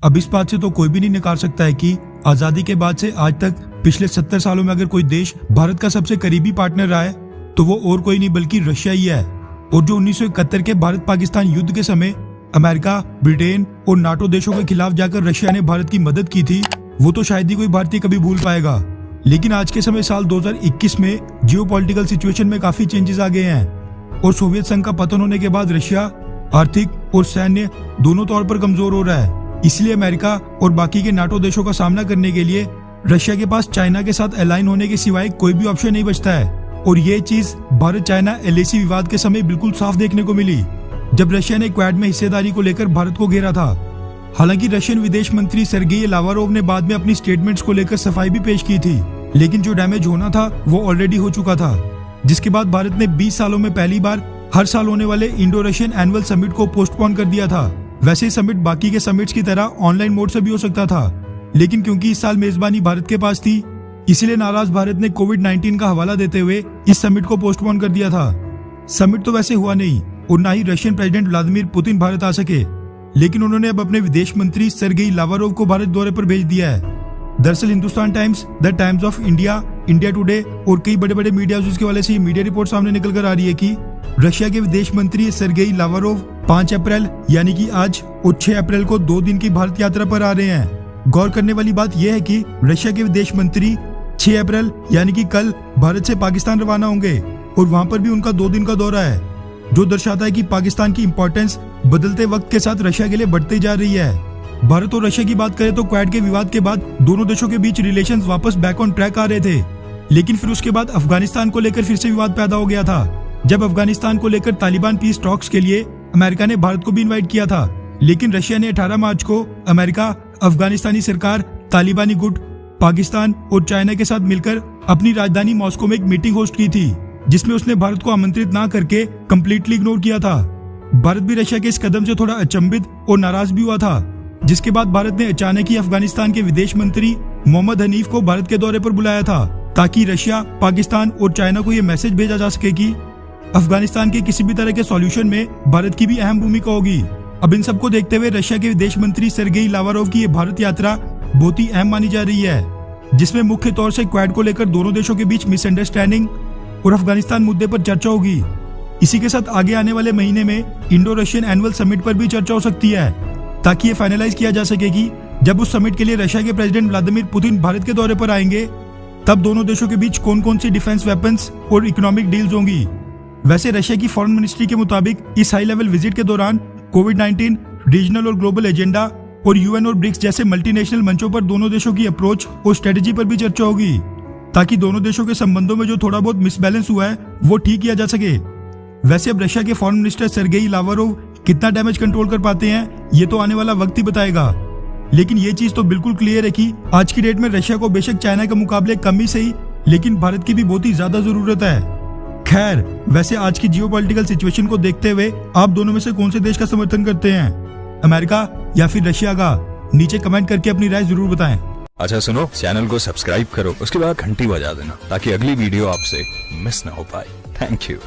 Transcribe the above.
अब इस बात से तो कोई भी नहीं नकार सकता है कि आजादी के बाद से आज तक पिछले 70 सालों में अगर कोई देश भारत का सबसे करीबी पार्टनर रहा है तो वो और कोई नहीं बल्कि रशिया ही है। और जो 1971 के भारत पाकिस्तान युद्ध के समय अमेरिका, ब्रिटेन और नाटो देशों के खिलाफ जाकर रशिया ने भारत की मदद की थी, वो तो शायद ही कोई भारतीय कभी भूल पाएगा। लेकिन आज के समय साल 2021 में जियोपॉलिटिकल सिचुएशन में काफी चेंजेस आ गए हैं और सोवियत संघ का पतन होने के बाद रशिया आर्थिक और सैन्य दोनों तौर पर कमजोर हो रहा है। इसलिए अमेरिका और बाकी के नाटो देशों का सामना करने के लिए रशिया के पास चाइना के साथ अलाइन होने के सिवाय कोई भी ऑप्शन नहीं बचता है। और ये चीज भारत चाइना एलएसी विवाद के समय बिल्कुल साफ देखने को मिली, जब रशिया ने क्वाड में हिस्सेदारी को लेकर भारत को घेरा था। हालांकि रशियन विदेश मंत्री सर्गेई लावारोव ने बाद में अपनी स्टेटमेंट्स को लेकर सफाई भी पेश की थी, लेकिन जो डैमेज होना था वो ऑलरेडी हो चुका था। जिसके बाद भारत ने 20 सालों में पहली बार हर साल होने वाले इंडो रशियन एनुअल समिट को पोस्टपोन कर दिया था। वैसे समिट बाकी के समिट्स की तरह ऑनलाइन मोड से भी हो सकता था, लेकिन क्योंकि इस साल मेजबानी भारत के पास थी, इसलिए नाराज भारत ने कोविड-19 का हवाला देते हुए इस समिट को पोस्टपोन कर दिया था। समिट तो वैसे हुआ नहीं और ना ही Russian president Vladimir Putin Bharat आ सके, लेकिन उन्होंने अब अपने विदेश मंत्री सर्गेई लावारोव को भारत दौरे पर भेज दिया है। दरअसल Hindustan times, the times of India, India today और कई बड़े बड़े मीडिया हाउसेस के वाले से ये मीडिया रिपोर्ट सामने निकल कर आ रही है कि रशिया के विदेश मंत्री सर्गेई लावारोव 5 अप्रैल यानी कि आज और 6 अप्रैल को 2 दिन की भारत यात्रा पर आ रहे हैं। गौर करने वाली बात यह है कि रशिया के विदेश मंत्री 6 अप्रैल यानी कि कल भारत से पाकिस्तान रवाना होंगे और वहां पर भी उनका 2 दिन का दौरा है, जो दर्शाता है कि पाकिस्तान की इंपॉर्टेंस बदलते वक्त के साथ रशिया के लिए बढ़ती जा रही है। भारत और रशिया की बात करें तो क्वाड के विवाद के बाद दोनों देशों के बीच रिलेशंस वापस बैक ऑन ट्रैक आ रहे थे, लेकिन फिर उसके बाद अफगानिस्तान को लेकर फिर से विवाद पैदा हो गया था, जब अफगानिस्तान को लेकर तालिबान पीस टॉक्स के लिए अमेरिका ने भारत को भी इनवाइट किया था। लेकिन रशिया ने 18 मार्च को अमेरिका, अफगानिस्तानी सरकार, तालिबानी गुट, पाकिस्तान और चाइना के साथ मिलकर अपनी राजधानी मॉस्को में एक मीटिंग होस्ट की थी, जिसमें उसने भारत को आमंत्रित ना करके कंप्लीटली इग्नोर किया था। भारत भी रशिया के इस कदम से थोड़ा अचंभित और नाराज भी हुआ था, जिसके बाद भारत ने अचानक ही अफगानिस्तान के विदेश मंत्री मोहम्मद हनीफ को भारत के दौरे पर बुलाया था, ताकि रशिया, पाकिस्तान और चाइना को यह मैसेज भेजा जा सके कि अफगानिस्तान के किसी भी तरह के सॉल्यूशन में भारत की भी अहम भूमिका होगी। अब इन सबको देखते हुए रशिया के विदेश मंत्री सर्गेई लावारोव की ये भारत यात्रा बहुत ही अहम मानी जा रही है, जिसमें मुख्य तौर से क्वाड को लेकर दोनों देशों के बीच मिसअंडरस्टैंडिंग और अफगानिस्तान मुद्दे पर चर्चा होगी। इसी के साथ आगे आने वाले महीने में इंडो रशियन एनुअल समिट पर भी चर्चा हो सकती है, ताकि ये फाइनलाइज किया जा सके कि जब उस समिट के लिए रशिया के प्रेसिडेंट व्लादिमीर पुतिन भारत के दौरे पर आएंगे, तब दोनों देशों के बीच कौन कौन सी डिफेंस वेपन्स और इकोनॉमिक डील्स होंगी। वैसे रशिया की फॉरेन मिनिस्ट्री के मुताबिक इस हाई लेवल विजिट के दौरान कोविड-19, रीजनल और ग्लोबल एजेंडा और यूएन और ब्रिक्स जैसे मल्टीनेशनल मंचों पर दोनों देशों की अप्रोच और स्ट्रेटेजी पर भी चर्चा होगी, ताकि दोनों देशों के संबंधों में जो थोड़ा बहुत मिसबैलेंस हुआ है वो ठीक किया जा सके। वैसे अब रशिया के फॉरेन मिनिस्टर सर्गेई लावारोव कितना डैमेज कंट्रोल कर पाते हैं ये तो आने वाला वक्त ही बताएगा, लेकिन ये चीज तो बिल्कुल क्लियर है कि आज की डेट में रशिया को बेशक चाइना के मुकाबले कम ही सही, लेकिन भारत की भी बहुत ही ज्यादा जरूरत है। खैर, वैसे आज की जियोपॉलिटिकल सिचुएशन को देखते हुए आप दोनों में से कौन से देश का समर्थन करते हैं, अमेरिका या फिर रशिया का? नीचे कमेंट करके अपनी राय जरूर बताएं। अच्छा सुनो, चैनल को सब्सक्राइब करो, उसके बाद घंटी बजा देना ताकि अगली वीडियो आपसे मिस ना हो पाए। Thank you.